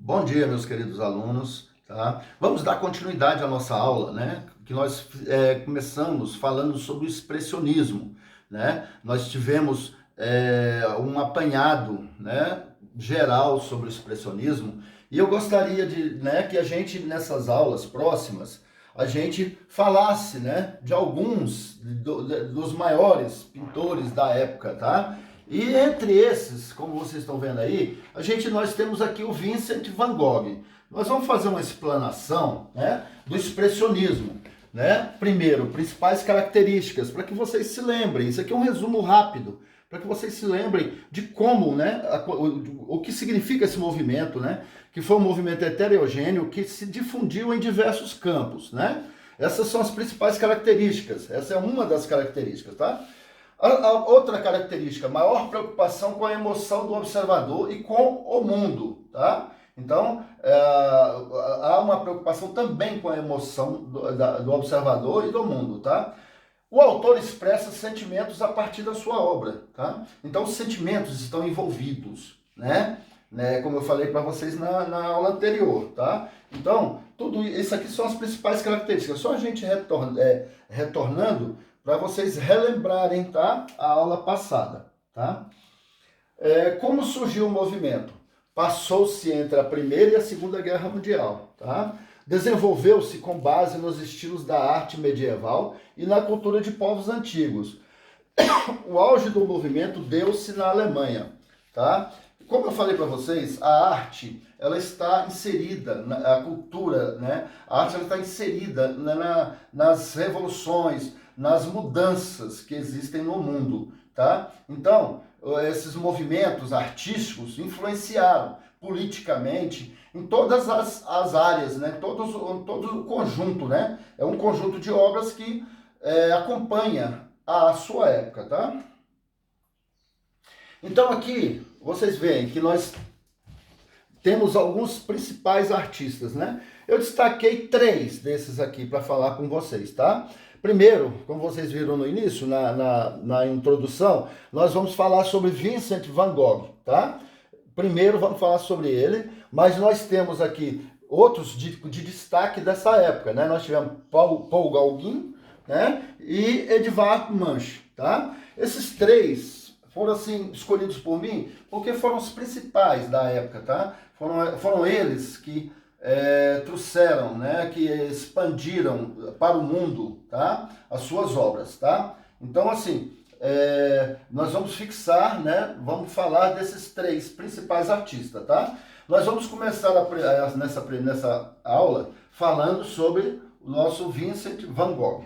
Bom dia, meus queridos alunos, tá? Vamos dar continuidade à nossa aula, né? Que nós começamos falando sobre o expressionismo, né? Nós tivemos um apanhado, né, geral sobre o expressionismo e eu gostaria de, né, que a gente, nessas aulas próximas, a gente falasse, né, de alguns dos maiores pintores da época, tá? E entre esses, como vocês estão vendo aí, nós temos aqui o Vincent van Gogh. Nós vamos fazer uma explanação, né, do expressionismo. Né? Primeiro, principais características, para que vocês se lembrem. Isso aqui é um resumo rápido, para que vocês se lembrem de como, né, o que significa esse movimento, né, que foi um movimento heterogêneo que se difundiu em diversos campos. Né? Essas são as principais características. Essa é uma das características, tá? A outra característica, maior preocupação com a emoção do observador e com o mundo, tá? Então, há uma preocupação também com a emoção do observador e do mundo, tá? O autor expressa sentimentos a partir da sua obra, tá? Então, os sentimentos estão envolvidos, né? Como eu falei para vocês na aula anterior, tá? Então, tudo isso aqui são as principais características. Só a gente retornando para vocês relembrarem, tá? A aula passada, tá? Como surgiu o movimento? Passou-se entre a Primeira e a Segunda Guerra Mundial, tá? Desenvolveu-se com base nos estilos da arte medieval e na cultura de povos antigos. O auge do movimento deu-se na Alemanha, tá? Como eu falei para vocês, a arte, ela está inserida, a cultura, né? A arte ela está inserida nas revoluções, nas mudanças que existem no mundo, tá? Então, esses movimentos artísticos influenciaram politicamente em todas as áreas, né? Todo o conjunto, né? É um conjunto de obras que acompanha a sua época, tá? Então aqui vocês veem que nós temos alguns principais artistas, né? Eu destaquei 3 desses aqui para falar com vocês, tá? Primeiro, como vocês viram no início, na introdução, nós vamos falar sobre Vincent van Gogh, tá? Primeiro vamos falar sobre ele, mas nós temos aqui outros de destaque dessa época, né? Nós tivemos Paul Gauguin, né? E Edvard Munch, tá? Esses 3 foram assim escolhidos por mim porque foram os principais da época, tá? Foram eles que trouxeram, né, que expandiram para o mundo, tá, as suas obras, tá? Então, assim, nós vamos fixar, né, vamos falar desses 3 principais artistas, tá? Nós vamos começar nessa aula falando sobre o nosso Vincent van Gogh.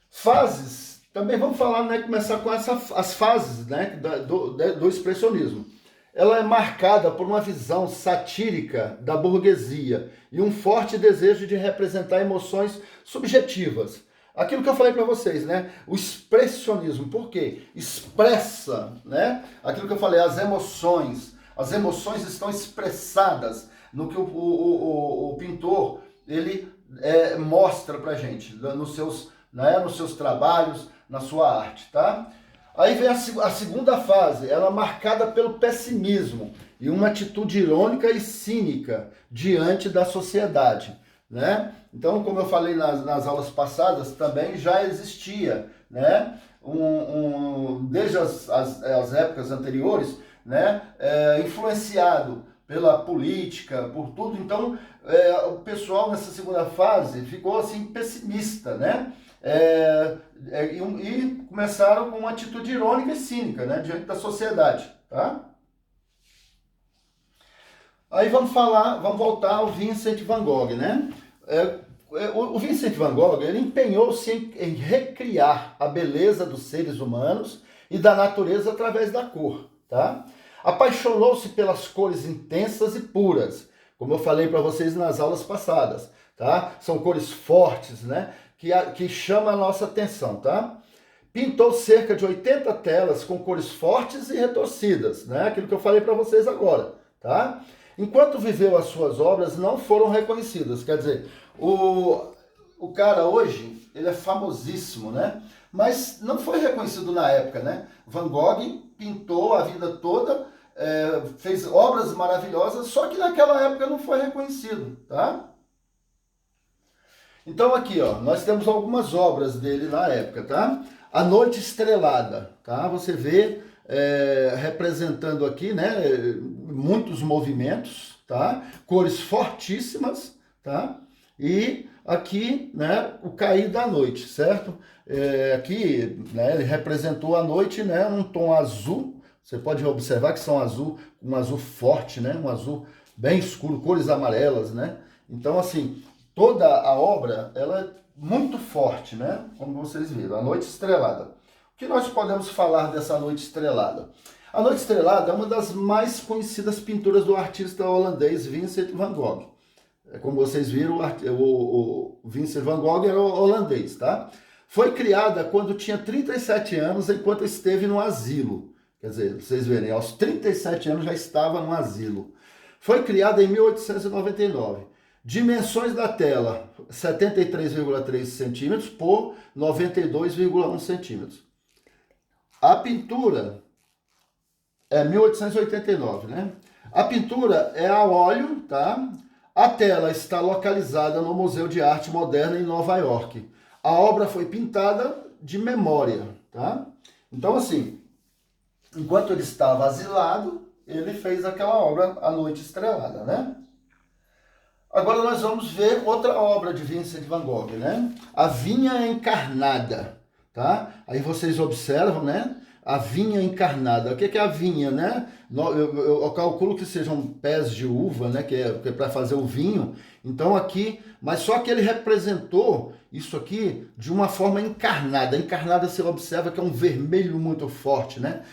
Fases, também vamos falar, né, começar com as fases, né, do expressionismo. Ela é marcada por uma visão satírica da burguesia e um forte desejo de representar emoções subjetivas. Aquilo que eu falei para vocês, né? O expressionismo, por quê? Expressa, né? Aquilo que eu falei, as emoções. As emoções estão expressadas no que o pintor ele mostra para gente, nos seus trabalhos, na sua arte, tá? Aí vem a segunda fase, ela é marcada pelo pessimismo e uma atitude irônica e cínica diante da sociedade, né? Então, como eu falei nas aulas passadas, também já existia, né? Desde as épocas anteriores, né? Influenciado pela política, por tudo. Então, o pessoal nessa segunda fase ficou assim pessimista, né? E começaram com uma atitude irônica e cínica, né, diante da sociedade, tá? Aí vamos voltar ao Vincent van Gogh, né? O Vincent van Gogh, ele empenhou-se em recriar a beleza dos seres humanos e da natureza através da cor, tá? Apaixonou-se pelas cores intensas e puras, como eu falei para vocês nas aulas passadas, tá? São cores fortes, né? Que chama a nossa atenção, tá? Pintou cerca de 80 telas com cores fortes e retorcidas, né? Aquilo que eu falei para vocês agora, tá? Enquanto viveu, as suas obras não foram reconhecidas. Quer dizer, o cara hoje, ele é famosíssimo, né? Mas não foi reconhecido na época, né? Van Gogh pintou a vida toda fez obras maravilhosas, só que naquela época não foi reconhecido, tá? Então aqui, ó, nós temos algumas obras dele na época, tá? A Noite Estrelada, tá? Você vê representando aqui, né, muitos movimentos, tá? Cores fortíssimas, tá? E aqui, né, o cair da noite, certo? Aqui, né, ele representou a noite, né, um tom azul. Você pode observar que são azul, um azul forte, né, um azul bem escuro, cores amarelas, né? Então, assim, toda a obra, ela é muito forte, né? Como vocês viram, a Noite Estrelada. O que nós podemos falar dessa Noite Estrelada? A Noite Estrelada é uma das mais conhecidas pinturas do artista holandês Vincent van Gogh. Como vocês viram, o Vincent van Gogh era holandês, tá? Foi criada quando tinha 37 anos, enquanto esteve no asilo. Quer dizer, vocês verem, aos 37 anos já estava no asilo. Foi criada em 1899. Dimensões da tela, 73,3 centímetros por 92,1 centímetros. A pintura é 1889, né? A pintura é a óleo, tá? A tela está localizada no Museu de Arte Moderna em Nova York. A obra foi pintada de memória, tá? Então, assim, enquanto ele estava asilado, ele fez aquela obra, A Noite Estrelada, né? Agora nós vamos ver outra obra de Vincent van Gogh, né? A Vinha Encarnada, tá? Aí vocês observam, né? A vinha encarnada. O que é a vinha, né? Eu calculo que sejam pés de uva, né? Que é para fazer o vinho. Então aqui, mas só que ele representou isso aqui de uma forma encarnada. Encarnada você observa que é um vermelho muito forte, né?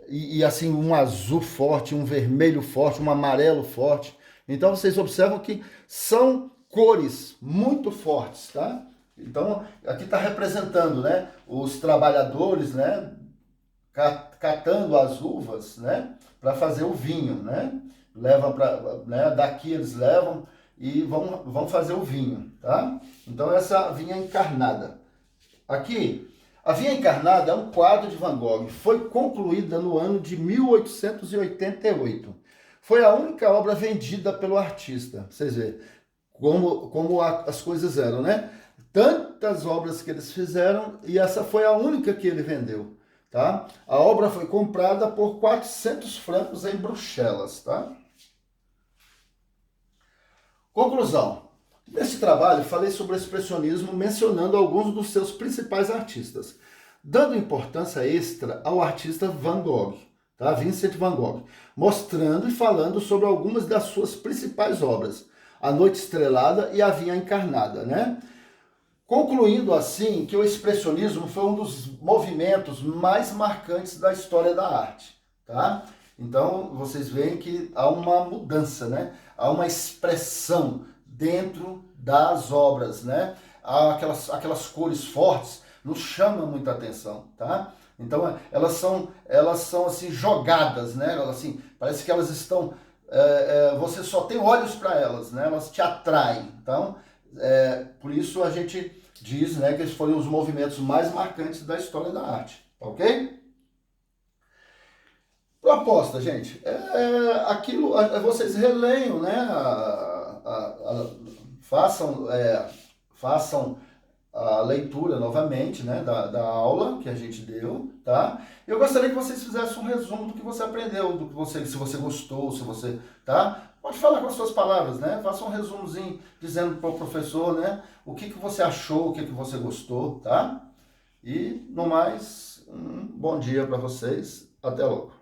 E assim, um azul forte, um vermelho forte, um amarelo forte. Então vocês observam que são cores muito fortes, tá? Então aqui está representando, né, os trabalhadores, né, catando as uvas, né, para fazer o vinho, né? Leva para, né, daqui eles levam e vão fazer o vinho, tá? Então essa vinha encarnada. Aqui, a Vinha Encarnada é um quadro de Van Gogh. Foi concluída no ano de 1888. Foi a única obra vendida pelo artista. Vocês veem como as coisas eram, né? Tantas obras que eles fizeram e essa foi a única que ele vendeu, tá? A obra foi comprada por 400 francos em Bruxelas, tá? Conclusão. Nesse trabalho, falei sobre o expressionismo mencionando alguns dos seus principais artistas, dando importância extra ao artista Van Gogh, tá? Vincent van Gogh, mostrando e falando sobre algumas das suas principais obras, A Noite Estrelada e A Vinha Encarnada, né? Concluindo assim que o expressionismo foi um dos movimentos mais marcantes da história da arte, tá? Então, vocês veem que há uma mudança, né? Há uma expressão dentro das obras, né? Há aquelas cores fortes, nos chamam muita atenção, tá? Então, elas são assim, jogadas, né? Assim, parece que elas estão... você só tem olhos para elas, né? Elas te atraem. Então, por isso a gente diz, né, que esses foram os movimentos mais marcantes da história da arte, ok? Proposta, gente, aquilo, vocês releiam, né, façam a leitura novamente, né, da aula que a gente deu, tá? Eu gostaria que vocês fizessem um resumo do que você aprendeu, se você gostou, se você, tá? Pode falar com as suas palavras, né? Faça um resumozinho dizendo para o professor, né, o que você achou, o que você gostou, tá? E, no mais, um bom dia para vocês. Até logo.